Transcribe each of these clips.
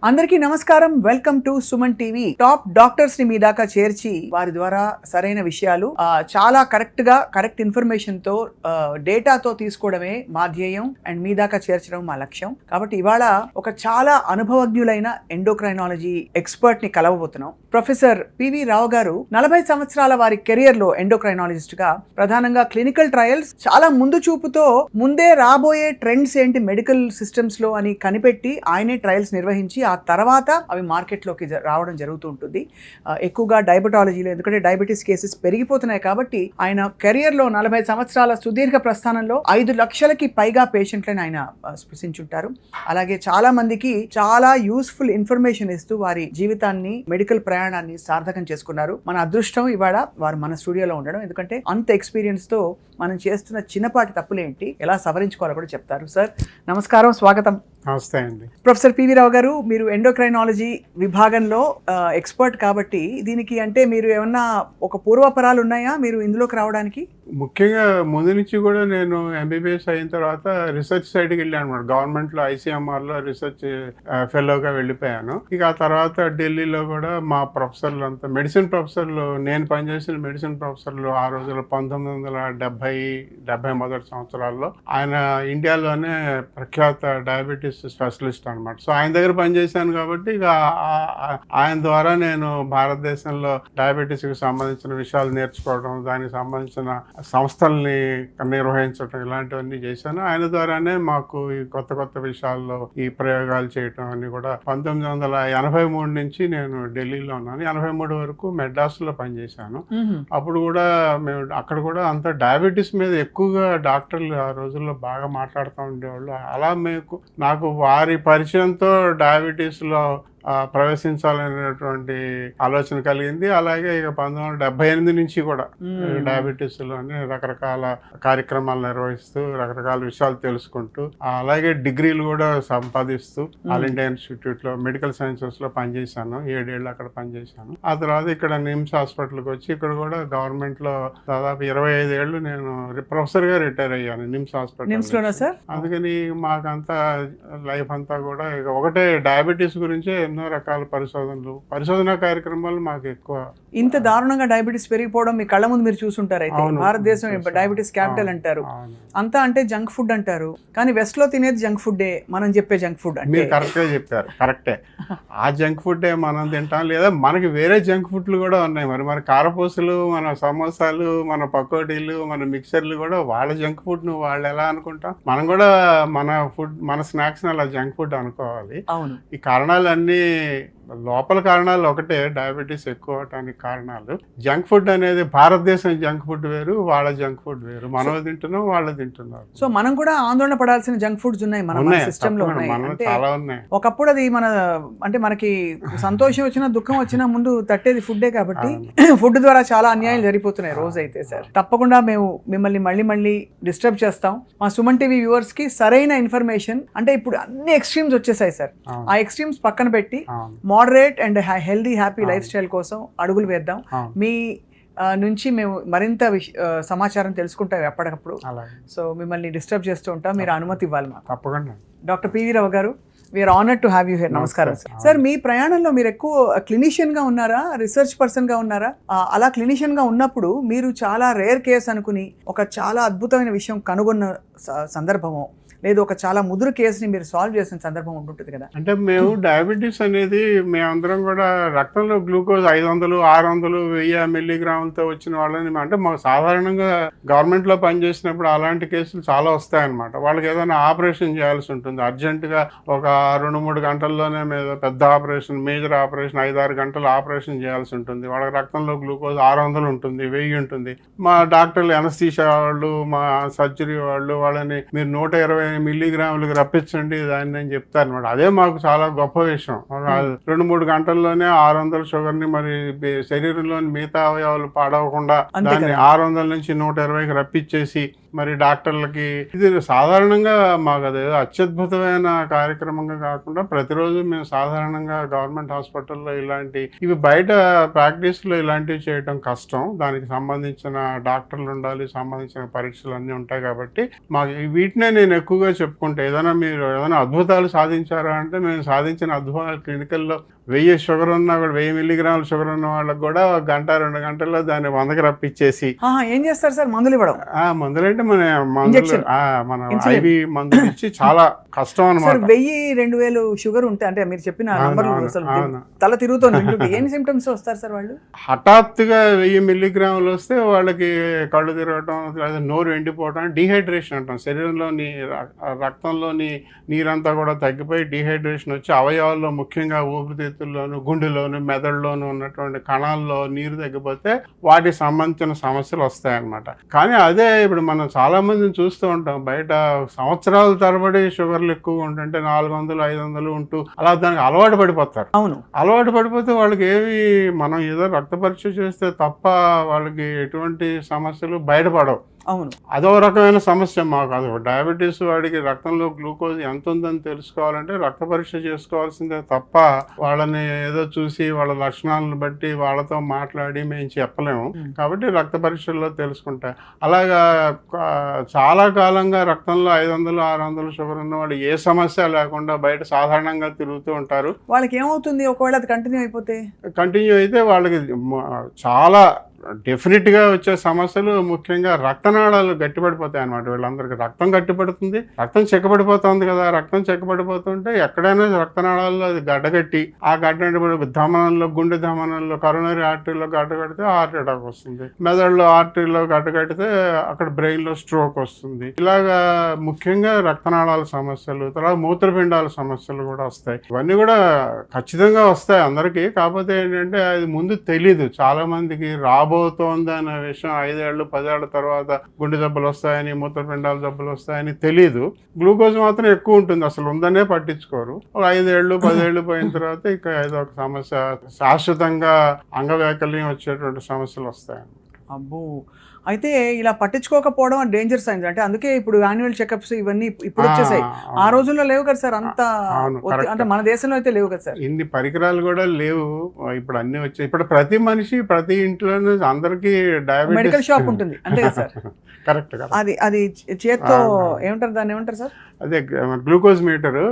అందరికీ నమస్కారం. Welcome to Suman TV. Top doctors ని మీ దాకా చేర్చి వారి ద్వారా సరైన విషయాలు చాలా కరెక్ట్ ఇన్ఫర్మేషన్ తో డేటాతో తీసుకోవడమే మా ధ్యేయం అండ్ మీ దాకా చేర్చడం మా లక్ష్యం. కాబట్టి ఇవాళ ఒక చాలా అనుభవజ్ఞులైన ఎండోక్రైనాలజీ ఎక్స్పర్ట్ ని కలవబోతున్నాం. ప్రొఫెసర్ పివి రావు గారు 40 సంవత్సరాల వారి కెరియర్ లో ఎండోక్రైనాలజిస్ట్ గా ప్రధానంగా క్లినికల్ ట్రయల్స్ చాలా ముందు చూపుతో ముందే రాబోయే ట్రెండ్స్ ఏంటి మెడికల్ సిస్టమ్స్ లో అని కనిపెట్టి ఆయనే ట్రయల్స్ నిర్వహించి ఆ తర్వాత అవి మార్కెట్లోకి రావడం జరుగుతూ ఉంటుంది. ఎక్కువగా డయాబెటాలజీలో, ఎందుకంటే డయాబెటీస్ కేసెస్ పెరిగిపోతున్నాయి కాబట్టి ఆయన కెరియర్లో 40 సంవత్సరాల సుదీర్ఘ ప్రస్థానంలో 5 లక్షలకి పైగా పేషెంట్లను ఆయన స్పృశించుంటారు. అలాగే చాలా మందికి చాలా యూస్ఫుల్ ఇన్ఫర్మేషన్ ఇస్తూ వారి జీవితాన్ని, మెడికల్ ప్రయాణాన్ని సార్థకం చేసుకున్నారు. మన అదృష్టం ఇవాళ వారు మన స్టూడియోలో ఉండడం. ఎందుకంటే అంత ఎక్స్పీరియన్స్ తో మనం చేస్తున్న చిన్నపాటి తప్పులేంటి, ఎలా సవరించుకోవాలో కూడా చెప్తారు. సార్ నమస్కారం, స్వాగతం. నమస్తే అండి. ప్రొఫెసర్ పివి రావు గారు, మీరు ఎండోక్రైనాలజీ విభాగంలో ఎక్స్పర్ట్ కాబట్టి దీనికి అంటే మీరు ఏమన్నా ఒక పూర్వపరాలు ఉన్నాయా మీరు ఇందులోకి రావడానికి? ముఖ్యంగా ముందు నుంచి కూడా నేను ఎంబీబీఎస్ అయిన తర్వాత రీసెర్చ్ సైడ్కి వెళ్ళాను అనమాట. గవర్నమెంట్లో ఐసీఎంఆర్లో రీసెర్చ్ ఫెలోగా వెళ్ళిపోయాను. ఇక ఆ తర్వాత ఢిల్లీలో కూడా మా ప్రొఫెసర్లు అంతా మెడిసిన్ ప్రొఫెసర్లు, నేను పనిచేసిన మెడిసిన్ ప్రొఫెసర్లు ఆ రోజుల్లో 1970 మొదటి సంవత్సరాల్లో ఆయన ఇండియాలోనే ప్రఖ్యాత డయాబెటీస్ స్పెషలిస్ట్ అనమాట. సో ఆయన దగ్గర పనిచేశాను కాబట్టి ఇక ఆయన ద్వారా నేను భారతదేశంలో డయాబెటీస్కి సంబంధించిన విషయాలు నేర్చుకోవడం, దానికి సంబంధించిన సంస్థల్ని నిర్వహించడం, ఇలాంటివన్నీ చేశాను. ఆయన ద్వారానే మాకు ఈ కొత్త విషయాల్లో ఈ ప్రయోగాలు చేయటం అన్ని కూడా 1983 నుంచి నేను ఢిల్లీలో ఉన్నాను. 83 వరకు మెడ్రాస్లో పనిచేశాను. అప్పుడు కూడా మేము అక్కడ కూడా అంత డయాబెటీస్ మీద ఎక్కువగా డాక్టర్లు ఆ రోజుల్లో బాగా మాట్లాడుతూ ఉండేవాళ్ళు. అలా నాకు వారి పరిచయంతో డయాబెటీస్లో ప్రవేశించాలనేటువంటి ఆలోచన కలిగింది. అలాగే ఇక 1978 నుంచి కూడా డయాబెటీస్ లోనే రకరకాల కార్యక్రమాలు నిర్వహిస్తూ రకరకాల విషయాలు తెలుసుకుంటూ, అలాగే డిగ్రీలు కూడా సంపాదిస్తూ ఆల్ ఇండియా ఇన్స్టిట్యూట్ లో మెడికల్ సైన్సెస్ లో పనిచేశాను. 7 ఏళ్ళు అక్కడ పనిచేశాను. ఆ తర్వాత ఇక్కడ నిమ్స్ హాస్పిటల్కి వచ్చి ఇక్కడ కూడా గవర్నమెంట్ లో దాదాపు 25 ఏళ్ళు నేను ప్రొఫెసర్ గా రిటైర్ అయ్యాను నిమ్స్ హాస్పిటల్. అందుకని మాకంతా లైఫ్ అంతా కూడా ఇక ఒకటే డయాబెటీస్ గురించి ఎన్నో రకాల పరిశోధన కార్యక్రమాలు మాకు ఎక్కువ. ఇంత దారుణంగా డయాబెటీస్ పెరిగిపోవడం మీ కళ్ళ ముందు మీరు చూసుంటారు. అయితే భారతదేశం డయాబెటీస్ క్యాపిటల్ అంటారు, అంతా అంటే జంక్ ఫుడ్ అంటారు. కానీ వెస్ట్ లో తినేది జంక్ ఫుడ్డే, మనం చెప్పే జంక్ ఫుడ్ అంటే. మీరు కరెక్ట్గా చెప్పారు, కరెక్టే. ఆ జంక్ ఫుడ్డే మనం తింటాం, లేదా మనకి వేరే జంక్ ఫుడ్లు కూడా ఉన్నాయి. మన కారపూసలు, మన సమోసాలు, మన పకోడీలు, మన మిక్చర్లు కూడా వాళ్ళ జంక్ ఫుడ్ ను వాళ్ళు ఎలా అనుకుంటాం, మనం కూడా మన స్నాక్స్ అలా జంక్ ఫుడ్ అనుకోవాలి. అవును. ఈ కారణాలన్నీ లోపల కారణాలు ఒకటే, డయాబెటీస్ ఎక్కువ అవటానికి కారణాలు. జంక్ ఫుడ్ అనేది భారతదేశం జంక్ ఫుడ్ వేరు, వాళ్ళ జంక్ ఫుడ్ వేరు. మనం తింటున్నాం, వాళ్ళు తింటున్నారు. సో మనం కూడా ఆందోళన పడాల్సిన జంక్ ఫుడ్స్ ఉన్నాయి మన సిస్టమ్ లో. చాలా ఉన్నాయి. ఒకప్పుడు అది అంటే మనకి సంతోషం వచ్చినా దుఃఖం వచ్చినా ముందు తట్టేది ఫుడ్డే కాబట్టి ఫుడ్ ద్వారా చాలా అన్యాయాలు జరిగిపోతున్నాయి రోజు. అయితే సార్ తప్పకుండా మేము మిమ్మల్ని మళ్ళీ డిస్టర్బ్ చేస్తాం. మా సుమన్ టీవీ వ్యూవర్స్ కి సరైన ఇన్ఫర్మేషన్, అంటే ఇప్పుడు అన్ని ఎక్స్ట్రీమ్స్ వచ్చేసాయి సార్. ఆ ఎక్స్ట్రీమ్స్ పక్కన పెట్టి moderate and healthy happy life style కోసం అడుగులు వేద్దాం. మీ నుంచి మేము మరింత సమాచారం తెలుసుకుంటాం ఎప్పటికప్పుడు. సో మిమ్మల్ని డిస్టర్బ్ చేస్తూ ఉంటాం, మీరు అనుమతి ఇవ్వాలి మాకు. తప్పకుండా. Doctor P V Rao garu, we're honoured to have you here. నమస్కారం సార్. మీ ప్రయాణంలో మీరు ఎక్కువ క్లినిషియన్ గా ఉన్నారా, రీసెర్చ్ పర్సన్ గా ఉన్నారా? అలా క్లినిషియన్ గా ఉన్నప్పుడు మీరు చాలా రేర్ కేస్ అనుకుని ఒక చాలా అద్భుతమైన విషయం కనుగొన్న సందర్భము, లేదు ఒక చాలా ముదురు కేసుని మీరు సాల్వ్ చేసిన సందర్భం ఉంటుంటుంది కదా? అంటే మేము డయాబెటీస్ అనేది మేమందరం కూడా రక్తంలో గ్లూకోజ్ 500, 600, 1000 మిల్లీగ్రాములతో వచ్చిన వాళ్ళని, అంటే మాకు సాధారణంగా గవర్నమెంట్లో పనిచేసినప్పుడు అలాంటి కేసులు చాలా వస్తాయన్నమాట. వాళ్ళకి ఏదైనా ఆపరేషన్ చేయాల్సి ఉంటుంది అర్జెంటుగా, ఒక 2-3 గంటల్లోనే పెద్ద ఆపరేషన్, మేజర్ ఆపరేషన్, 5-6 గంటలు ఆపరేషన్ చేయాల్సి ఉంటుంది. వాళ్ళకి రక్తంలో గ్లూకోజ్ 600 ఉంటుంది, 1000 ఉంటుంది. మా డాక్టర్లు, ఎనస్థీషియా వాళ్ళు, మా సర్జరీ వాళ్ళు వాళ్ళని మీరు 120 మిల్లీగ్రాములకు రప్పించండి దాన్ని అని చెప్తారు అనమాట. అదే మాకు చాలా గొప్ప విషయం. 2-3 గంటల్లోనే 600 షుగర్ని మరి శరీరంలోని మిగతా అవయవాలు పాడవకుండా దాన్ని 600 నుంచి 120కి రప్పించేసి మరి డాక్టర్లకి ఇది సాధారణంగా మాకు అది అత్యద్భుతమైన కార్యక్రమంగా కాకుండా ప్రతిరోజు మేము సాధారణంగా గవర్నమెంట్ హాస్పిటల్లో ఇవి బయట ప్రాక్టీస్లో ఇలాంటివి చేయడం కష్టం. దానికి సంబంధించిన డాక్టర్లు ఉండాలి, సంబంధించిన పరీక్షలు అన్నీ ఉంటాయి కాబట్టి మాకు వీటినే నేను ఎక్కువగా చెప్పుకుంటే మీరు ఏదైనా అద్భుతాలు సాధించారా అంటే మేము సాధించిన అద్భుతాలు క్లినికల్లో 1000 షుగర్ ఉన్నా కూడా 1000 మిల్లీగ్రాముల షుగర్ ఉన్న వాళ్ళకి కూడా 1-2 గంటల్లో దాన్ని 100కి రప్పించేసి. ఏం చేస్తారు సార్? మందులు ఇవ్వడం? మందులంటే మన ఐవి మందులు ఇచ్చి చాలా కష్టం అనమాట. 1000-2000 షుగర్ ఉంటే అంటే మీరు చెప్పిన తల తిరుగుతుంది. ఏం సిమ్టమ్స్ వస్తారు సార్ వాళ్ళు? హఠాత్తుగా 1000 మిల్లీగ్రాములు వస్తే వాళ్ళకి కళ్ళు తిరగటం, లేదా నోరు ఎండిపోవటం, డీహైడ్రేషన్ అంటాం. శరీరంలోని రక్తంలోని నీరంతా కూడా తగ్గిపోయి డీహైడ్రేషన్ వచ్చి అవయవాల్లో ముఖ్యంగా ఊపిరితిత్తుల్లోను, గుండెలోను, మెదడులోను ఉన్నటువంటి కణాల్లో నీరు తగ్గిపోతే వాటికి సంబంధించిన సమస్యలు వస్తాయన్నమాట. కానీ అదే ఇప్పుడు మనం చాలా మందిని చూస్తూ ఉంటాం బయట సంవత్సరాల తరబడి షుగర్లు ఎక్కువగా ఉంటుంటే 400-500 ఉంటూ అలా దానికి అలవాటు పడిపోతారు. అవును, అలవాటు పడిపోతే వాళ్ళకి మనం ఏదో రక్త పరీక్ష చేస్తే తప్ప వాళ్ళకి ఎటువంటి సమస్యలు బయటపడవు. అవును, అదో రకమైన సమస్య మాకు. అది డయాబెటీస్ వాడికి రక్తంలో గ్లూకోజ్ ఎంత ఉందని తెలుసుకోవాలంటే రక్త పరీక్ష చేసుకోవాల్సిందే తప్ప వాళ్ళని ఏదో చూసి వాళ్ళ లక్షణాలను బట్టి వాళ్ళతో మాట్లాడి మేము చెప్పలేము. కాబట్టి రక్త పరీక్షల్లో తెలుసుకుంటాయి. అలాగా చాలా కాలంగా రక్తంలో 500-600 షుగర్ ఉన్న వాళ్ళు ఏ సమస్య లేకుండా బయట సాధారణంగా తిరుగుతూ ఉంటారు. వాళ్ళకి ఏమవుతుంది ఒకవేళ అది కంటిన్యూ అయితే? వాళ్ళకి చాలా డెఫినెట్గా వచ్చే సమస్యలు ముఖ్యంగా రక్తనాళాలు గట్టిపడిపోతాయి అన్నమాట. వీళ్ళందరికీ రక్తం గట్టిపడుతుంది, రక్తం చెక్కబడిపోతుంది కదా. రక్తం చెక్కబడిపోతుంటే ఎక్కడైనా రక్తనాళాల్లో అది గడ్డగట్టి ఆ ధమనంలో, గుండె ధమనంలో, కరోనరీ ఆర్టరీలో గడ్డగడితే హార్ట్ అటాక్ వస్తుంది. మెదడులో ఆర్టరీలో గడ్డగడితే అక్కడ బ్రెయిన్లో స్ట్రోక్ వస్తుంది. ఇలాగా ముఖ్యంగా రక్తనాళాల సమస్యలు, తర్వాత మూత్రపిండాల సమస్యలు కూడా వస్తాయి. ఇవన్నీ కూడా ఖచ్చితంగా వస్తాయి అందరికీ. కాకపోతే ఏంటంటే అది ముందు తెలీదు చాలా మందికి. రాబోతోంది అనే విషయం 5-10 ఏళ్ల తర్వాత గుండె జబ్బులు వస్తాయని, మూత్రపిండాల జబ్బులు వస్తాయని తెలీదు. గ్లూకోజ్ మాత్రం ఎక్కువ ఉంటుంది, అసలు ఉందనే పట్టించుకోరు. ఒక 5-10 ఏళ్ళు పోయిన తర్వాత ఇక ఏదో ఒక సమస్య, శాశ్వతంగా అంగవైకల్యం వచ్చేటువంటి సమస్యలు వస్తాయి. అబ్బో, అయితే ఇలా పట్టించుకోకపోవడం డేంజర్ సైన్స్. అంటే అందుకే ఇప్పుడు యాన్యువల్ చెకప్స్ ఇవన్నీ ఇప్పుడు వచ్చేసాయి. ఆ రోజుల్లో లేవు కదా సార్, అంత అంటే మన దేశంలో అయితే లేవు కదా సార్. ఇన్ని పరికరాలు కూడా లేవు, ఇప్పుడు అన్ని వచ్చాయి. ఇప్పుడు ప్రతి మనిషి ప్రతి ఇంట్లోనూ అందరికీ డయాబెటిస్ మెడికల్ షాప్ ఉంటుంది అంతే కదా సార్. కరెక్ట్. అది చేత్తో ఏమంటారు, దాన్ని ఏమంటారు సార్? అదే గ్లూకోజ్ మీటరు.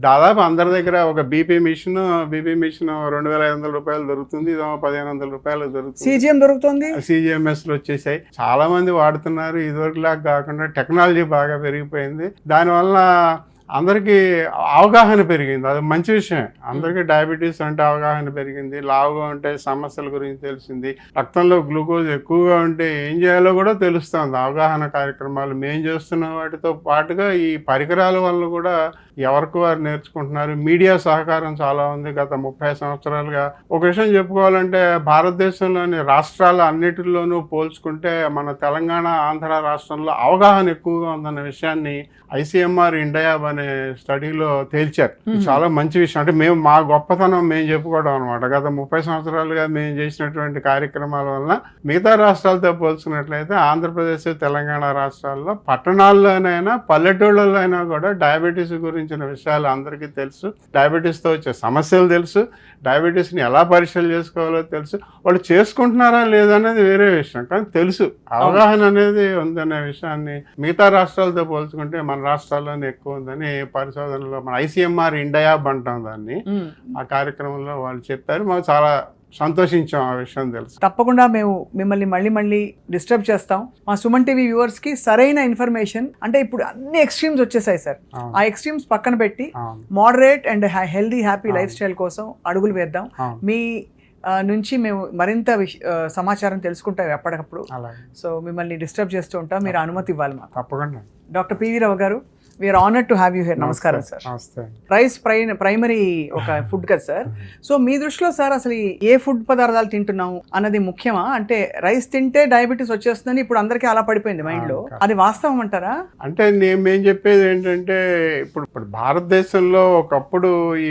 దాదాపు అందరి దగ్గర ఒక బీపీ మిషన్ 2500 రూపాయలు దొరుకుతుంది, ఇదో 1500 రూపాయలు దొరుకుతుంది. CGM దొరుకుతుంది, CGMS వచ్చేసాయి. చాలా మంది వాడుతున్నారు. ఇదివరకులాగా కాకుండా టెక్నాలజీ బాగా పెరిగిపోయింది. దానివల్ల అందరికీ అవగాహన పెరిగింది. అది మంచి విషయం. అందరికీ డయాబెటీస్ అంటే అవగాహన పెరిగింది. లావుగా ఉంటే సమస్యల గురించి తెలిసింది. రక్తంలో గ్లూకోజ్ ఎక్కువగా ఉంటే ఏం చేయాలో కూడా తెలుస్తుంది. అవగాహన కార్యక్రమాలు మేము చేస్తున్న వాటితో పాటుగా ఈ పరికరాల వల్ల కూడా ఎవరికి వారు నేర్చుకుంటున్నారు. మీడియా సహకారం చాలా ఉంది గత 30 సంవత్సరాలుగా. ఒక విషయం చెప్పుకోవాలంటే భారతదేశంలోని రాష్ట్రాల అన్నిటిలోనూ పోల్చుకుంటే మన తెలంగాణ, ఆంధ్ర రాష్ట్రంలో అవగాహన ఎక్కువగా ఉందన్న విషయాన్ని ICMR ఇండియా అనే స్టడీలో తేల్చారు. చాలా మంచి విషయం. అంటే మేము మా గొప్పతనం మేము చెప్పుకోవడం అనమాట. గత 30 సంవత్సరాలుగా మేము చేసినటువంటి కార్యక్రమాల వలన మిగతా రాష్ట్రాలతో పోల్చుకున్నట్లయితే ఆంధ్రప్రదేశ్, తెలంగాణ రాష్ట్రాల్లో పట్టణాల్లోనైనా పల్లెటూళ్ళలో అయినా కూడా డయాబెటీస్ గురించిన విషయాలు అందరికీ తెలుసు. డయాబెటీస్తో వచ్చే సమస్యలు తెలుసు. డయాబెటీస్ని ఎలా పరీక్షలు చేసుకోవాలో తెలుసు. వాళ్ళు చేసుకుంటున్నారా లేదనేది వేరే విషయం, కానీ తెలుసు. అవగాహన అనేది ఉందనే విషయాన్ని మిగతా రాష్ట్రాలతో పోల్చుకుంటే మన రాష్ట్రాల్లోనే ఎక్కువ ఉందని పరిశోధనలో మన ICMR ఇండియా అంటాం దాన్ని. ఆ కార్యక్రమంలో వాళ్ళు చెప్పారు. మాకు చాలా సంతోషించాం ఆ విషయం తెలుసు. తప్పకుండా మేము మిమ్మల్ని మళ్ళీ డిస్టర్బ్ చేస్తాం. మా సుమన్ టీవీ వ్యూవర్స్ కి సరైన ఇన్ఫర్మేషన్, అంటే ఇప్పుడు అన్ని ఎక్స్ట్రీమ్స్ వచ్చేసాయి సార్. ఆ ఎక్స్ట్రీమ్స్ పక్కన పెట్టి moderate and healthy happy life style కోసం అడుగులు వేద్దాం. మీ నుంచి మేము మరింత సమాచారం తెలుసుకుంటాం ఎప్పటికప్పుడు. సో మిమ్మల్ని డిస్టర్బ్ చేస్తూ ఉంటాం, మీరు అనుమతి ఇవ్వాలి మాకు. తప్పకుండా. Doctor PV Rao garu, we're honoured to have you here. నమస్కారం సార్. నమస్తే. రైస్ ప్రైమరీ ఒక ఫుడ్ కదా సార్. సో మీ దృష్టిలో సార్ అసలు ఏ ఫుడ్ పదార్థాలు తింటున్నాము అన్నది ముఖ్యమా? అంటే రైస్ తింటే డయాబెటీస్ వచ్చేస్తుందని ఇప్పుడు అందరికీ అలా పడిపోయింది మైండ్ లో, అది వాస్తవం అంటారా? అంటే మేము చెప్పేది ఏంటంటే ఇప్పుడు భారతదేశంలో ఒకప్పుడు ఈ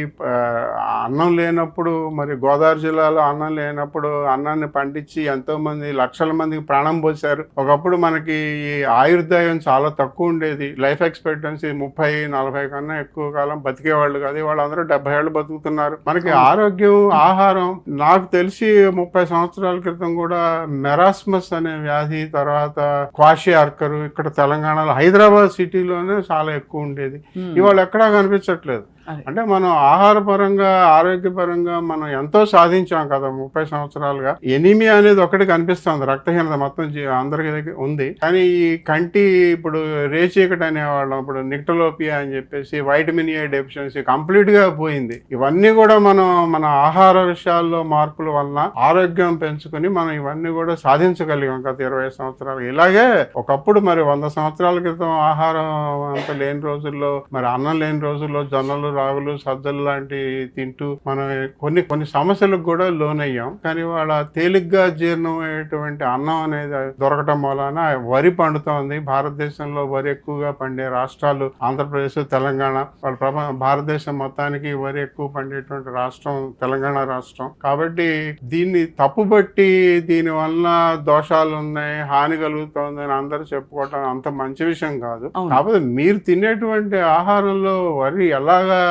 అన్నం లేనప్పుడు, మరి గోదావరి జిల్లాలో అన్నం లేనప్పుడు అన్నాన్ని పండించి ఎంతో మంది లక్షల మందికి ప్రాణం పోశారు. ఒకప్పుడు మనకి ఈ ఆయుర్దాయం చాలా తక్కువ ఉండేది. లైఫ్ ఎక్స్పెక్టెన్సీ 30-40 కన్నా ఎక్కువ కాలం బతికేవాళ్ళు కాదు. వాళ్ళందరూ 70 ఏళ్ళు బతుకుతున్నారు. మనకి ఆరోగ్యం, ఆహారం, నాకు తెలిసి 30 సంవత్సరాల క్రితం కూడా మెరాస్మస్ అనే వ్యాధి, తర్వాత క్వాషియార్కర్ ఇక్కడ తెలంగాణలో హైదరాబాద్ సిటీలోనే చాలా ఎక్కువ ఉండేది. ఇవాళ ఎక్కడా కనిపించట్లేదు. అంటే మనం ఆహారపరంగా, ఆరోగ్యపరంగా మనం ఎంతో సాధించాం కదా 30 సంవత్సరాలుగా. ఎనీమియా అనేది ఒకటి కనిపిస్తుంది, రక్తహీనత మొత్తం అందరికి ఉంది. కానీ ఈ కంటి ఇప్పుడు రేచీకటి అనేవాళ్ళం, ఇప్పుడు నిక్టలోపియా అని చెప్పేసి, వైటమిన్ ఏ డెఫిషియన్సీ కంప్లీట్ గా పోయింది. ఇవన్నీ కూడా మనం మన ఆహార విషయాల్లో మార్పుల వలన ఆరోగ్యం పెంచుకుని మనం ఇవన్నీ కూడా సాధించగలిగాం గత 20 సంవత్సరాలు. ఇలాగే ఒకప్పుడు మరి 100 సంవత్సరాల క్రితం ఆహారం అంత లేని రోజుల్లో, మరి అన్నం లేని రోజుల్లో జొన్నలు, రాగులు, సజ్జలు లాంటివి తింటూ మనం కొన్ని సమస్యలకు కూడా లోనయ్యాం. కానీ వాళ్ళ తేలిగ్గా జీర్ణమయ్యేటువంటి అన్నం అనేది దొరకటం వలన వరి పండుతోంది. భారతదేశంలో వరి ఎక్కువగా పండే రాష్ట్రాలు ఆంధ్రప్రదేశ్, తెలంగాణ. వాళ్ళ భారతదేశం మొత్తానికి వరి ఎక్కువ పండేటువంటి రాష్ట్రం తెలంగాణ రాష్ట్రం. కాబట్టి దీన్ని తప్పుబట్టి దీని వలన దోషాలు ఉన్నాయి, హాని కలుగుతోంది అని అందరూ చెప్పుకోవటం అంత మంచి విషయం కాదు. కాకపోతే మీరు తినేటువంటి ఆహారంలో వరి ఎలాగా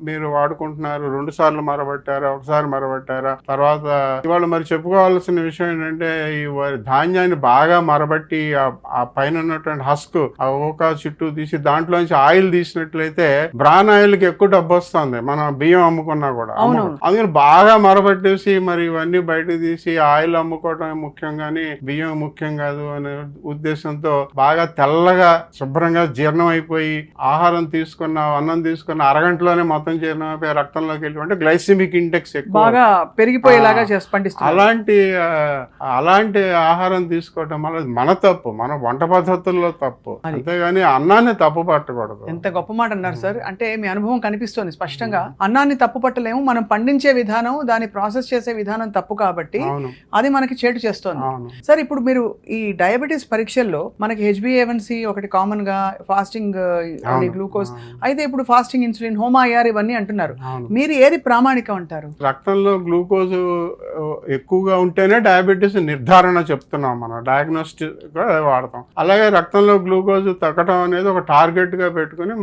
మీరు వాడుకుంటున్నారు? 2 సార్లు మరబట్టారా, ఒకసారి మరబట్టారా? తర్వాత ఇవాళ మరి చెప్పుకోవాల్సిన విషయం ఏంటంటే, ఈ ధాన్యాన్ని బాగా మరబట్టి ఆ పైన ఉన్నటువంటి హస్క్, ఆ ఓకా చుట్టూ తీసి దాంట్లోంచి ఆయిల్ తీసినట్లయితే బ్రాన్ ఆయిల్ కి ఎక్కువ డబ్బు వస్తుంది, మనం బియ్యం అమ్ముకున్నా కూడా. అందుకని బాగా మరబట్టేసి మరి ఇవన్నీ బయటకు తీసి ఆయిల్ అమ్ముకోవటం ముఖ్యం కానీ బియ్యం ముఖ్యం కాదు అనే ఉద్దేశంతో బాగా తెల్లగా శుభ్రంగా జీర్ణం అయిపోయి, ఆహారం తీసుకున్న, అన్నం తీసుకున్న అరగంటలోనే మొత్తం జీర్ణమైపోయి రక్తంలోకి వెళ్ళి గ్లైసిమిక్ ఇండెక్స్ ఎక్కువ పెరిగిపోయేలాగా అలాంటి ఆహారం తీసుకోవటం వల్ల మన తప్పు, మన వంట పద్ధతుల్లో తప్పు, అంతేగాని అన్నాన్ని తప్పు పట్టకూడదు. ఎంత గొప్ప మాట అన్నారు సార్. అంటే మీ అనుభవం కనిపిస్తుంది స్పష్టంగా. అన్నాన్ని తప్పు పట్టలేము, మనం పండించే విధానం, దాన్ని ప్రాసెస్ చేసే విధానం తప్పు కాబట్టి అది మనకి చేటు చేస్తుంది. సార్ ఇప్పుడు మీరు ఈ డయాబెటీస్ పరీక్షల్లో మనకి HbA1c ఒకటి కామన్ గా, ఫాస్టింగ్ గ్లూకోజ్, అయితే ఇప్పుడు ఫాస్టింగ్ ఇన్సులిన్, హోమాయార్ ఇవన్నీ అంటున్నారు. మీరు ఏది ప్రామాణికం అంటారు? రక్తంలో గ్లూకోజ్ ఎక్కువగా ఉంటేనే డయాబెటీస్ నిర్ధారణ చెప్తున్నాం, మనం డయాగ్నోస్టిక్ గా వాడతాం. అలాగే రక్తంలో గ్లూకోజ్ తగ్గడం అనేది ఒక టార్గెట్ గా పెట్టుకుని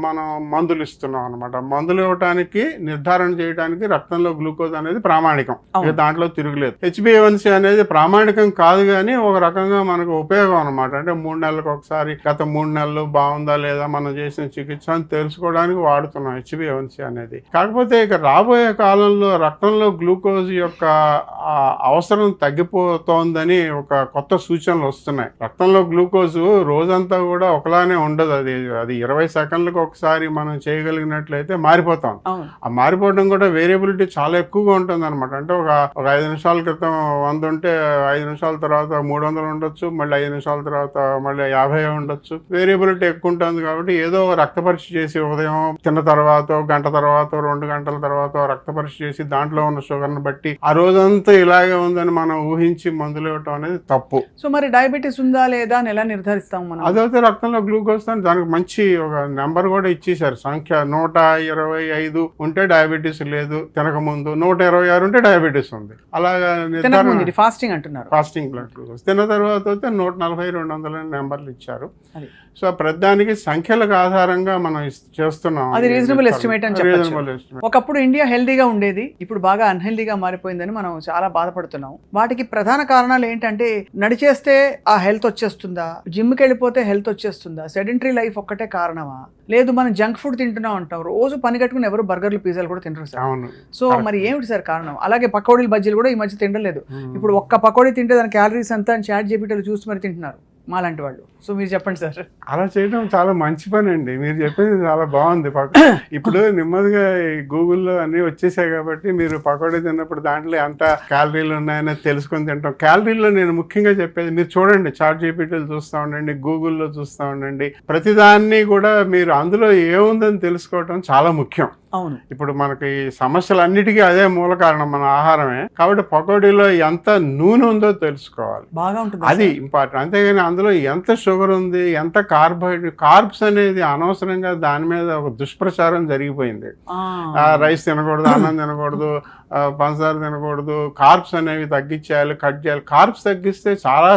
మనం మందులు ఇస్తున్నాం అనమాట. మందులు ఇవ్వడానికి, నిర్ధారణ చేయడానికి రక్తంలో గ్లూకోజ్ అనేది ప్రామాణికం, దాంట్లో తిరుగులేదు. HbA1c అనేది ప్రామాణికం కాదు, కానీ ఒక రకంగా మనకు ఉపయోగం అనమాట. అంటే 3 నెలలకు ఒకసారి, గత 3 నెలలు బాగుందా లేదా మనం చేసిన చికిత్స అని తెలుసుకోవడానికి వాడుతున్నాం HbA1c అనేది. కాకపోతే ఇక రాబోయే కాలంలో రక్తంలో గ్లూకోజ్ యొక్క అవసరం తగ్గిపోతోందని ఒక కొత్త సూచనలు వస్తున్నాయి. రక్తంలో గ్లూకోజ్ రోజంతా కూడా ఒకలానే ఉండదు, అది 20 సెకండ్లకు ఒకసారి మనం చేయగలిగినట్లయితే మారిపోతాం. ఆ మారిపోవడం కూడా వేరియబిలిటీ చాలా ఎక్కువగా ఉంటుంది అనమాట. అంటే ఒక 5 నిమిషాల క్రితం 100 ఉంటే 5 నిమిషాల తర్వాత 300 ఉండొచ్చు, మళ్ళీ 5 నిమిషాల తర్వాత మళ్ళీ 50 ఉండొచ్చు. వేరియబిలిటీ ఎక్కువ ఉంటుంది. కాబట్టి ఏదో రక్త పరీక్ష చేసి ఉదయం తిన్న తర్వాత, గంట తర్వాత, 2 గంటల తర్వాత రక్త పరీక్ష చేసి దాంట్లో ఉన్న షుగర్ని బట్టి ఆ రోజంతా ఇలాగే ఉందని మనం ఊహించి మందులు ఇవ్వటం అనేది తప్పు. సో మరి డయాబెటీస్ ఉందా లేదా అని ఎలా నిర్ధారిస్తాం మనం? అదైతే రక్తంలో గ్లూకోజ్ దానికి మంచి ఒక నెంబర్ కూడా ఇచ్చేసారు, సంఖ్య. 125 ఉంటే డయాబెటీస్ లేదు, తినక ముందు 126 ఉంటే డయాబెటీస్ ఉంది. అలాగా ఫాస్టింగ్ అంటున్నారు. ఫాస్టింగ్ బ్లడ్ గ్లూకోజ్ తిన్న తర్వాత 140, 200 నెంబర్లు ఇచ్చారు. సో ప్రతిదానికి సంఖ్యలకు ఆధారంగా మనం చేస్తున్నాం. అది రీజనబుల్ ఎస్టిమేట్ అని చెప్పొచ్చు. ఒకప్పుడు ఇండియా హెల్దీగా ఉండేది, ఇప్పుడు బాగా అన్హెల్దీగా మారిపోయిందని మనం చాలా బాధపడుతున్నాం. వాటికి ప్రధాన కారణాలు ఏంటంటే, నడిచేస్తే ఆ హెల్త్ వచ్చేస్తుందా, జిమ్కి వెళ్ళిపోతే హెల్త్ వచ్చేస్తుందా, సెడెంటరీ లైఫ్ ఒక్కటే కారణమా, లేదు మనం జంక్ ఫుడ్ తింటున్నాం అంటాం, రోజు పని కట్టుకుని ఎవరు బర్గర్లు, పిజ్జాలు కూడా తింటారు సార్. సో మరి ఏమిటి సార్ కారణం? అలాగే పకోడీలు, బజ్జీలు కూడా ఈ మధ్య తినలేదు. ఇప్పుడు ఒక్క పకోడీ తింటే దాని క్యాలరీస్ అంతా ChatGPTలో చూసి మరి తింటున్నారు. మాలాంటి వాళ్ళు. సో మీరు చెప్పండి సార్. అలా చేయడం చాలా మంచి పని అండి. మీరు చెప్పింది చాలా బాగుంది. ఇప్పుడు నెమ్మదిగా గూగుల్లో అన్నీ వచ్చేసాయి కాబట్టి మీరు పకోడీ తిన్నప్పుడు దాంట్లో ఎంత క్యాలరీలు ఉన్నాయని తెలుసుకొని తింటాం. క్యాలరీలో నేను ముఖ్యంగా చెప్పేది మీరు చూడండి, చాట్ జీపీటీలు చూస్తూ ఉండండి, గూగుల్లో చూస్తూ ఉండండి. ప్రతిదాన్ని కూడా మీరు అందులో ఏముందని తెలుసుకోవడం చాలా ముఖ్యం. అవును, ఇప్పుడు మనకి సమస్యలన్నిటికీ అదే మూల కారణం, మన ఆహారమే. కాబట్టి పకోడీలో ఎంత నూనె ఉందో తెలుసుకోవాలి, బాగా ఉంటుంది, అది ఇంపార్టెంట్. అంతేగాని అందులో ఎంత షుగర్ ఉంది, ఎంత కార్బ్స్ అనేది అనవసరంగా దాని మీద ఒక దుష్ప్రచారం జరిగిపోయింది. రైస్ తినకూడదు, అన్నం తినకూడదు, పంచదార తినకూడదు, కార్బ్స్ అనేవి తగ్గించేయాలి, కట్ చేయాలి. కార్బ్స్ తగ్గిస్తే చాలా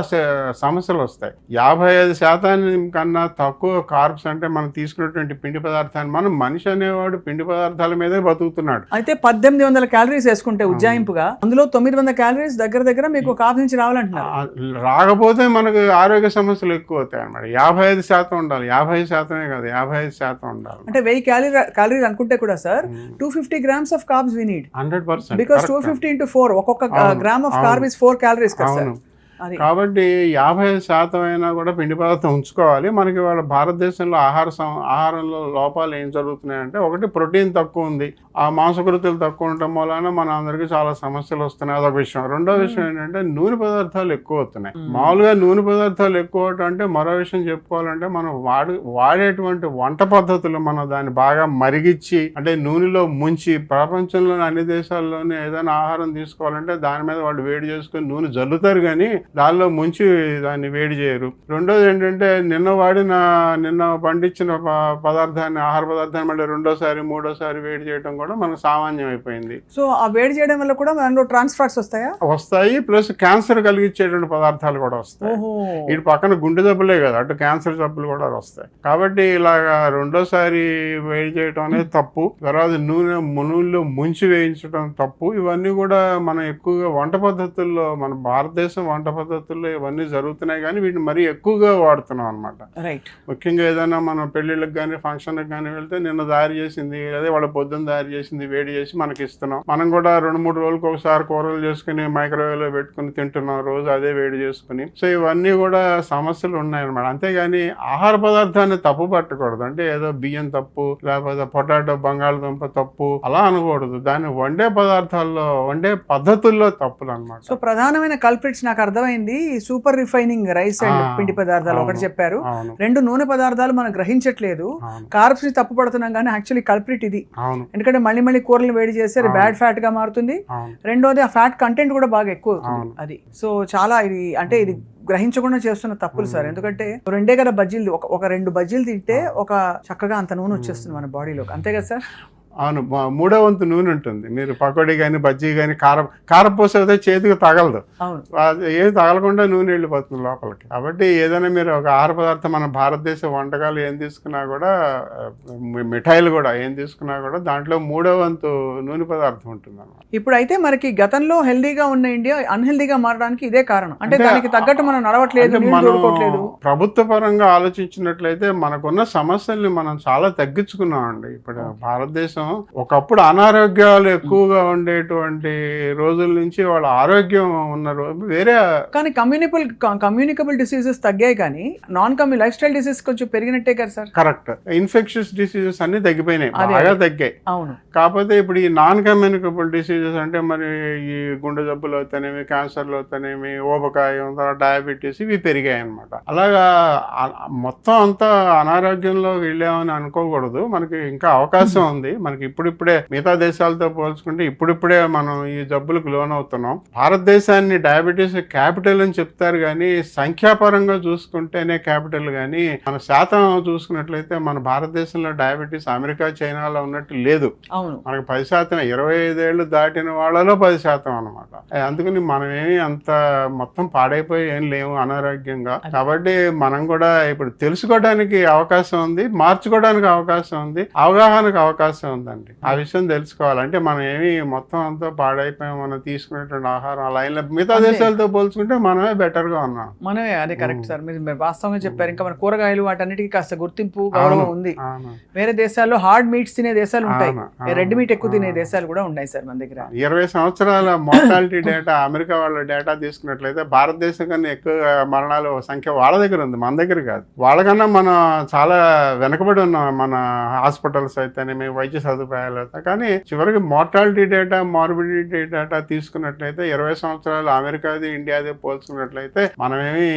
సమస్యలు వస్తాయి. 55% కన్నా తక్కువ కార్బ్స్ అంటే మనం తీసుకున్నటువంటి పిండి పదార్థాన్ని, మనం మనిషి అనేవాడు పిండి పదార్థాల మీదే బతుకుతున్నాడు. అయితే 1800 క్యాలరీస్ వేసుకుంటే ఉజ్జాయింపుగా అందులో 900 క్యాలరీస్ దగ్గర మీకు కాఫ్ నుంచి రావాలంటున్నారు. రాకపోతే మనకు ఆరోగ్య సమస్యలు ఎక్కువ అవుతాయి అన్నమాట. 55% ఉండాలి, 55% కాదు, 55% ఉండాలి. అంటే 1000 క్యాలరీస్ అనుకుంటే కూడా sir 250 grams of carbs we need. 100%. Because 250 into 4 ఒక్కొక్క gram of carb is 4 calories కదా సార్. కాబట్టి 55% అయినా కూడా పిండి పదార్థం ఉంచుకోవాలి. మనకి వాళ్ళ భారతదేశంలో ఆహారంలో లోపాలు ఏం జరుగుతున్నాయంటే, ఒకటి ప్రోటీన్ తక్కువ ఉంది, ఆ మాంసకృతులు తక్కువ ఉండటం వలన మన అందరికీ చాలా సమస్యలు వస్తున్నాయి, అదొక విషయం. రెండో విషయం ఏంటంటే నూనె పదార్థాలు ఎక్కువ అవుతున్నాయి. మామూలుగా నూనె పదార్థాలు ఎక్కువ అవటం అంటే, మరో విషయం చెప్పుకోవాలంటే, మనం వాడేటువంటి వంట పద్ధతులు మనం దాన్ని బాగా మరిగిచ్చి, అంటే నూనెలో ముంచి, ప్రపంచంలోని అన్ని దేశాల్లోనే ఏదైనా ఆహారం తీసుకోవాలంటే దాని మీద వాళ్ళు వేడి చేసుకుని నూనె జల్లుతారు, కానీ దానిలో ముంచి దాన్ని వేడి చేయరు. రెండోది ఏంటంటే, నిన్న పండించిన పదార్థాన్ని, ఆహార పదార్థాన్ని మళ్ళీ రెండోసారి మూడోసారి వేడి చేయడం కూడా మనకు సామాన్యం అయిపోయింది. సో ఆ వేడి చేయడం వల్ల కూడా మనలో ట్రాన్స్ ఫ్యాట్స్ వస్తాయి, ప్లస్ క్యాన్సర్ కలిగించేటువంటి పదార్థాలు కూడా వస్తాయి. ఇటు పక్కన గుండె జబ్బులే కదా, అటు క్యాన్సర్ జబ్బులు కూడా వస్తాయి. కాబట్టి ఇలాగా రెండోసారి వేడి చేయడం అనేది తప్పు. తర్వాత నూనెలో ముంచి వేయించడం తప్పు. ఇవన్నీ కూడా మనం ఎక్కువగా వంట పద్ధతుల్లో, మన భారతదేశం వంట పద్ధతుల్లో ఇవన్నీ జరుగుతున్నాయి, కానీ వీటిని మరీ ఎక్కువగా వాడుతున్నాం అనమాట. ముఖ్యంగా ఏదైనా మనం పెళ్లిళ్ళకి కానీ ఫంక్షన్లకు కానీ వెళ్తే, నిన్న తయారు చేసింది, అదే వాళ్ళ పొద్దున్న తయారు చేసింది వేడి చేసి మనకి ఇస్తున్నాం. మనం కూడా 2-3 రోజులకు ఒకసారి కూరలు చేసుకుని మైక్రోవేవ్ లో పెట్టుకుని తింటున్నాం, రోజు అదే వేడి చేసుకుని. సో ఇవన్నీ కూడా సమస్యలు ఉన్నాయన్నమాట. అంతేగాని ఆహార పదార్థాన్ని తప్పు పట్టకూడదు. అంటే ఏదో బియ్యం తప్పు, లేకపోతే పొటాటో, బంగాళదుంప తప్పు అలా అనకూడదు. దాన్ని వండే పదార్థాల్లో, వండే పద్ధతుల్లో తప్పులు అనమాట. సో ప్రధానమైన కల్ప్రిట్స్ నాకు అర్థమైంది. సూపర్ రిఫైనింగ్ రైస్ అండ్ పిండి పదార్థాలు ఒకటి చెప్పారు. 2 నూనె పదార్థాలు మనం గ్రహించట్లేదు, కార్బ్స్ ని తప్పు పడుతున్నాం, కానీ యాక్చువల్లీ కల్ప్రిట్ ఇది. ఎందుకంటే మళ్ళీ కూరలు వేడి చేస్తే అది బ్యాడ్ ఫ్యాట్ గా మారుతుంది. రెండోది ఆ ఫ్యాట్ కంటెంట్ కూడా బాగా ఎక్కువ అవుతుంది అది. సో చాలా ఇది గ్రహించకుండా చేస్తున్న తప్పులు సార్. ఎందుకంటే 2 కదా బజ్జీలు, ఒక 2 బజ్జీలు తింటే ఒక చక్కగా అంత నూనె వచ్చేస్తుంది మన బాడీలోకి, అంతే కదా సార్? అవును, 3వ వంతు నూనె ఉంటుంది. మీరు పకోడీ కానీ బజ్జీ కానీ కారం పోసేదే చేతికి తగలదు, ఏది తగలకుండా నూనె వెళ్ళిపోతుంది లోపలికి. కాబట్టి ఏదైనా మీరు ఒక ఆహార పదార్థం, మన భారతదేశ వంటకాలు ఏం తీసుకున్నా కూడా, మిఠాయిలు కూడా ఏం తీసుకున్నా కూడా దాంట్లో 3వ వంతు నూనె పదార్థం ఉంటుంది అన్నమాట. ఇప్పుడైతే మనకి గతంలో హెల్దీగా ఉన్న ఇండియా అన్హెల్దీగా మారడానికి ఇదే కారణం. అంటే దానికి తగ్గట్టు మనం నడవట్లేదు, ప్రభుత్వ పరంగా ఆలోచించినట్లయితే మనకున్న సమస్యల్ని మనం చాలా తగ్గించుకున్నామండి. ఇప్పుడు భారతదేశం ఒకప్పుడు అనారోగ్యాలు ఎక్కువగా ఉండేటువంటి రోజుల నుంచి వాళ్ళ ఆరోగ్యం ఉన్న వేరే, కానీ కమ్యూనికబుల్ డిసీజెస్ తగ్గాయి, కానీ లైఫ్ స్టైల్ డిసీజ్ కొంచెం పెరిగినట్టే కదా సార్? కరెక్ట్. ఇన్ఫెక్షన్స్ డిసీజెస్ అన్ని తగ్గిపోయినాయి, బాగా తగ్గాయి. అవును. కాకపోతే ఇప్పుడు ఈ నాన్ కమ్యూనికబుల్ డిసీజెస్ అంటే మరి ఈ గుండె జబ్బులు అవుతానేమి, క్యాన్సర్లు అవుతానేమి, ఊబకాయం, డయాబెటీస్, ఇవి పెరిగాయి అనమాట. అలాగా మొత్తం అంతా అనారోగ్యంలో వెళ్ళామని అనుకోకూడదు. మనకి ఇంకా అవకాశం ఉంది. మనకి ఇప్పుడిప్పుడే మిగతా దేశాలతో పోల్చుకుంటే ఇప్పుడిప్పుడే మనం ఈ జబ్బులకు లోనవుతున్నాం. భారతదేశాన్ని డయాబెటీస్ క్యాపిటల్ అని చెప్తారు, కానీ సంఖ్యాపరంగా చూసుకుంటేనే క్యాపిటల్, కానీ మన శాతం చూసుకున్నట్లయితే మన భారతదేశంలో డయాబెటీస్ అమెరికా, చైనాలో ఉన్నట్టు లేదు. మనకి 10%, 25 ఏళ్ళు దాటిన వాళ్ళలో 10% అనమాట. అందుకని మనమేమి అంత మొత్తం పాడైపోయి ఏం లేవు అనారోగ్యంగా. కాబట్టి మనం కూడా ఇప్పుడు తెలుసుకోవడానికి అవకాశం ఉంది, మార్చుకోవడానికి అవకాశం ఉంది, అవగాహనకు అవకాశం ఉంది. ఉందండి. ఆ విషయం తెలుసుకోవాలంటే మనం ఏమి మొత్తం అంతా పాడైపోయాం, మనం తీసుకునేటువంటి ఆహారం అలా ఇలా మిగతా దేశాలతో పోల్చుకుంటే మనమే బెటర్ గా ఉన్నాం. మనమే అదే కరెక్ట్ సార్, మీరు వాస్తవంగా చెప్పారు. ఇంకా మన కూరగాయలు వాటన్నిటికీ కాస్త గుర్తింపు గౌరవం ఉంది. వేరే దేశాల్లో హార్డ్ మీట్స్ తినే దేశాలు ఉంటాయి, రెడ్ మీట్ ఎక్కువ తినే దేశాలు కూడా ఉన్నాయి సార్ మన దగ్గర. 20 సంవత్సరాల మోర్టాలిటీ డేటా అమెరికా వాళ్ళ డేటా తీసుకున్నట్లయితే భారతదేశం కన్నా ఎక్కువ మరణాల సంఖ్య వాళ్ళ దగ్గర ఉంది, మన దగ్గర కాదు. వాళ్ళకన్నా మనం చాలా వెనకబడి ఉన్నాం, మన హాస్పిటల్స్ అయితేనేమి, వైద్య సదుపాయాలు అయితే. కానీ చివరికి మోర్టాలిటీ డేటా, మార్బిడిటీ డేటా తీసుకున్నట్లయితే 20 సంవత్సరాలు అమెరికాది ఇండియాది పోల్చుకున్నట్లయితే మనమేమి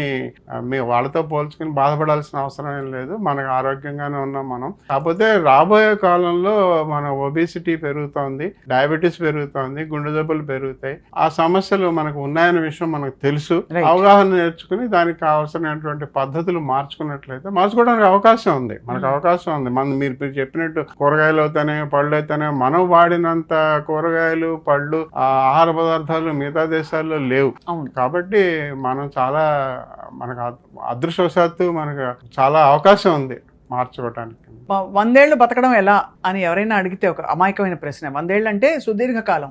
వాళ్ళతో పోల్చుకుని బాధపడాల్సిన అవసరం ఏం లేదు, మనకు ఆరోగ్యంగానే ఉన్నాం మనం. కాకపోతే రాబోయే కాలంలో మన ఒబేసిటీ పెరుగుతోంది, డయాబెటీస్ పెరుగుతోంది, గుండె జబ్బులు పెరుగుతాయి. ఆ సమస్యలు మనకు ఉన్నాయన్న విషయం మనకు తెలుసు. అవగాహన నేర్చుకుని దానికి కావాల్సినటువంటి పద్ధతులు మార్చుకోవడానికి అవకాశం ఉంది, మనకు అవకాశం ఉంది. మీరు చెప్పినట్టు కూరగాయలు అయితేనే, పళ్ళు అయితేనే, మనం వాడినంత కూరగాయలు, పళ్ళు, ఆహార పదార్థాలు మిగతా దేశాల్లో లేవు. కాబట్టి మనం చాలా మనకు అదృష్టవశాత్తు మనకు చాలా అవకాశం ఉంది మార్చుకోవటానికి. 100 ఏళ్ళు బతకడం ఎలా అని ఎవరైనా అడిగితే ఒక అమాయకమైన ప్రశ్న. 100 ఏళ్ళు అంటే సుదీర్ఘకాలం.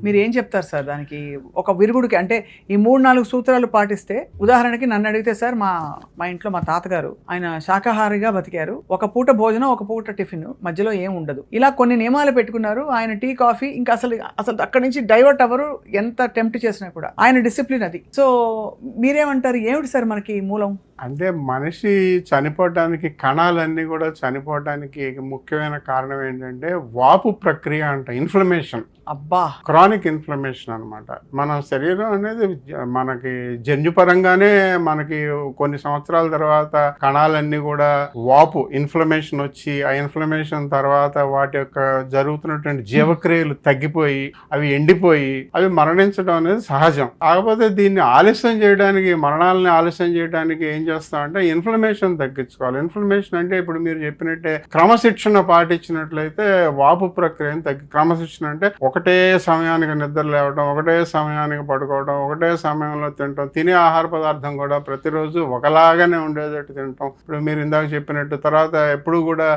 మీరు ఏం చెప్తారు సార్ దానికి? ఒక విరుగుడికి అంటే ఈ 3-4 సూత్రాలు పాటిస్తే, ఉదాహరణకి నన్ను అడిగితే సార్, మా ఇంట్లో మా తాతగారు ఆయన శాకాహారిగా బతికారు. ఒక పూట భోజనం, ఒక పూట టిఫిన్, మధ్యలో ఏం ఉండదు. ఇలా కొన్ని నియమాలు పెట్టుకున్నారు. ఆయన టీ, కాఫీ ఇంకా అసలు అక్కడి నుంచి డైవర్ట్ అవ్వరు, ఎంత టెంప్ట్ చేసినా కూడా. ఆయన డిసిప్లిన్ అది. సో మీరేమంటారు, ఏమిటి సార్ మనకి మూలం? అంటే మనిషి చనిపోవటానికి, కణాలన్నీ కూడా చనిపోవటానికి ముఖ్యమైన కారణం ఏంటంటే వాపు ప్రక్రియ అంట, ఇన్ఫ్లమేషన్. అబ్బా, క్రానిక్ ఇన్ఫ్లమేషన్ అనమాట. మన శరీరం అనేది మనకి జన్యుపరంగానే మనకి కొన్ని సంవత్సరాల తర్వాత కణాలన్నీ కూడా వాపు, ఇన్ఫ్లమేషన్ వచ్చి, ఆ ఇన్ఫ్లమేషన్ తర్వాత వాటి యొక్క జరుగుతున్నటువంటి జీవక్రియలు తగ్గిపోయి, అవి ఎండిపోయి, అవి మరణించడం అనేది సహజం. కాకపోతే దీన్ని ఆలస్యం చేయడానికి, మరణాలని ఆలస్యం చేయడానికి ఏం చేస్తామంటే ఇన్ఫ్లమేషన్ తగ్గించుకోవాలి. ఇన్ఫ్లమేషన్ అంటే ఇప్పుడు మీరు చెప్పినట్టే క్రమశిక్షణ పాటించినట్లయితే వాపు ప్రక్రియను క్రమశిక్షణ అంటే ఒకటే సమయానికి నిద్ర లేవడం, ఒకటే సమయానికి పడుకోవడం, ఒకటే సమయంలో తినటం, తినే ఆహార పదార్థం కూడా ప్రతిరోజు ఒకలాగానే ఉండేటట్టు తినటం. ఇప్పుడు మీరు ఇందాక చెప్పినట్టు, తర్వాత ఎప్పుడు కూడా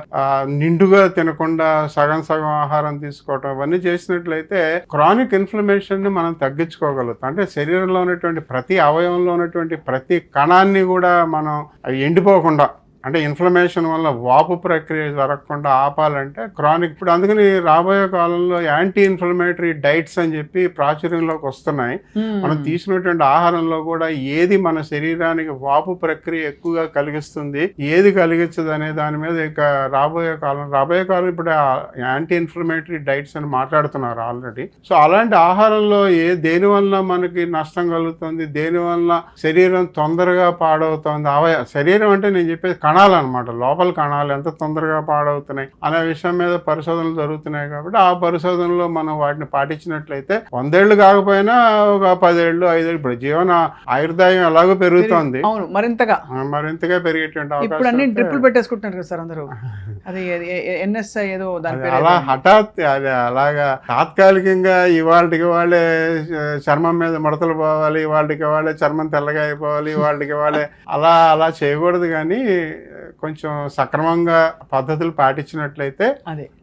నిండుగా తినకుండా సగం సగం ఆహారం తీసుకోవటం, ఇవన్నీ చేసినట్లయితే క్రానిక్ ఇన్ఫ్లమేషన్ ని మనం తగ్గించుకోగలుగుతాం. అంటే శరీరంలో ఉన్నటువంటి ప్రతి అవయవంలో ఉన్నటువంటి ప్రతి కణాన్ని కూడా మనం ఎండిపోకుండా, అంటే ఇన్ఫ్లమేషన్ వల్ల వాపు ప్రక్రియ జరగకుండా ఆపాలంటే క్రానిక్. ఇప్పుడు అందుకని రాబోయే కాలంలో యాంటీ ఇన్ఫ్లమేటరీ డైట్స్ అని చెప్పి ప్రాచుర్యంలోకి వస్తున్నాయి. మనం తీసుకున్నటువంటి ఆహారంలో కూడా ఏది మన శరీరానికి వాపు ప్రక్రియ ఎక్కువగా కలిగిస్తుంది, ఏది కలిగించదు అనే దాని మీద ఇక రాబోయే కాలం ఇప్పుడు యాంటీ ఇన్ఫ్లమేటరీ డైట్స్ అని మాట్లాడుతున్నారు ఆల్రెడీ. సో అలాంటి ఆహారంలో దేని వల్ల మనకి నష్టం కలుగుతుంది, దేని వల్ల శరీరం తొందరగా పాడవుతుంది, శరీరం అంటే నేను చెప్పేది కణాలు అనమాట, లోపల కణాలు ఎంత తొందరగా పాడవుతున్నాయి అనే విషయం మీద పరిశోధనలు జరుగుతున్నాయి. కాబట్టి ఆ పరిశోధనలో మనం వాటిని పాటించినట్లయితే 100 ఏళ్ళు కాకపోయినా ఒక 10 ఏళ్ళు, 5 ఏళ్ళు, ఇప్పుడు జీవన ఆయుర్దాయం ఎలాగో పెరుగుతోంది, మరింతగా పెరిగేటువంటి అవకాశం. ట్రిపుల్ పెట్టేసుకుంటున్నారు కదా సార్ అందరూ. అది ఎన్ఎస్ఐ ఏదో అలా హఠాత్ అది అలాగా తాత్కాలికంగా ఇవాళకి వాళ్ళే చర్మం మీద ముడతలు పోవాలి, ఇవాళకి వాళ్ళే చర్మం తెల్లగా అయిపోవాలి, ఇవాళకి వాళ్ళే అలా చేయకూడదు. కానీ కొంచెం సక్రమంగా పద్ధతులు పాటించినట్లయితే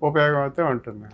ఉపయోగం అయితే ఉంటుంది.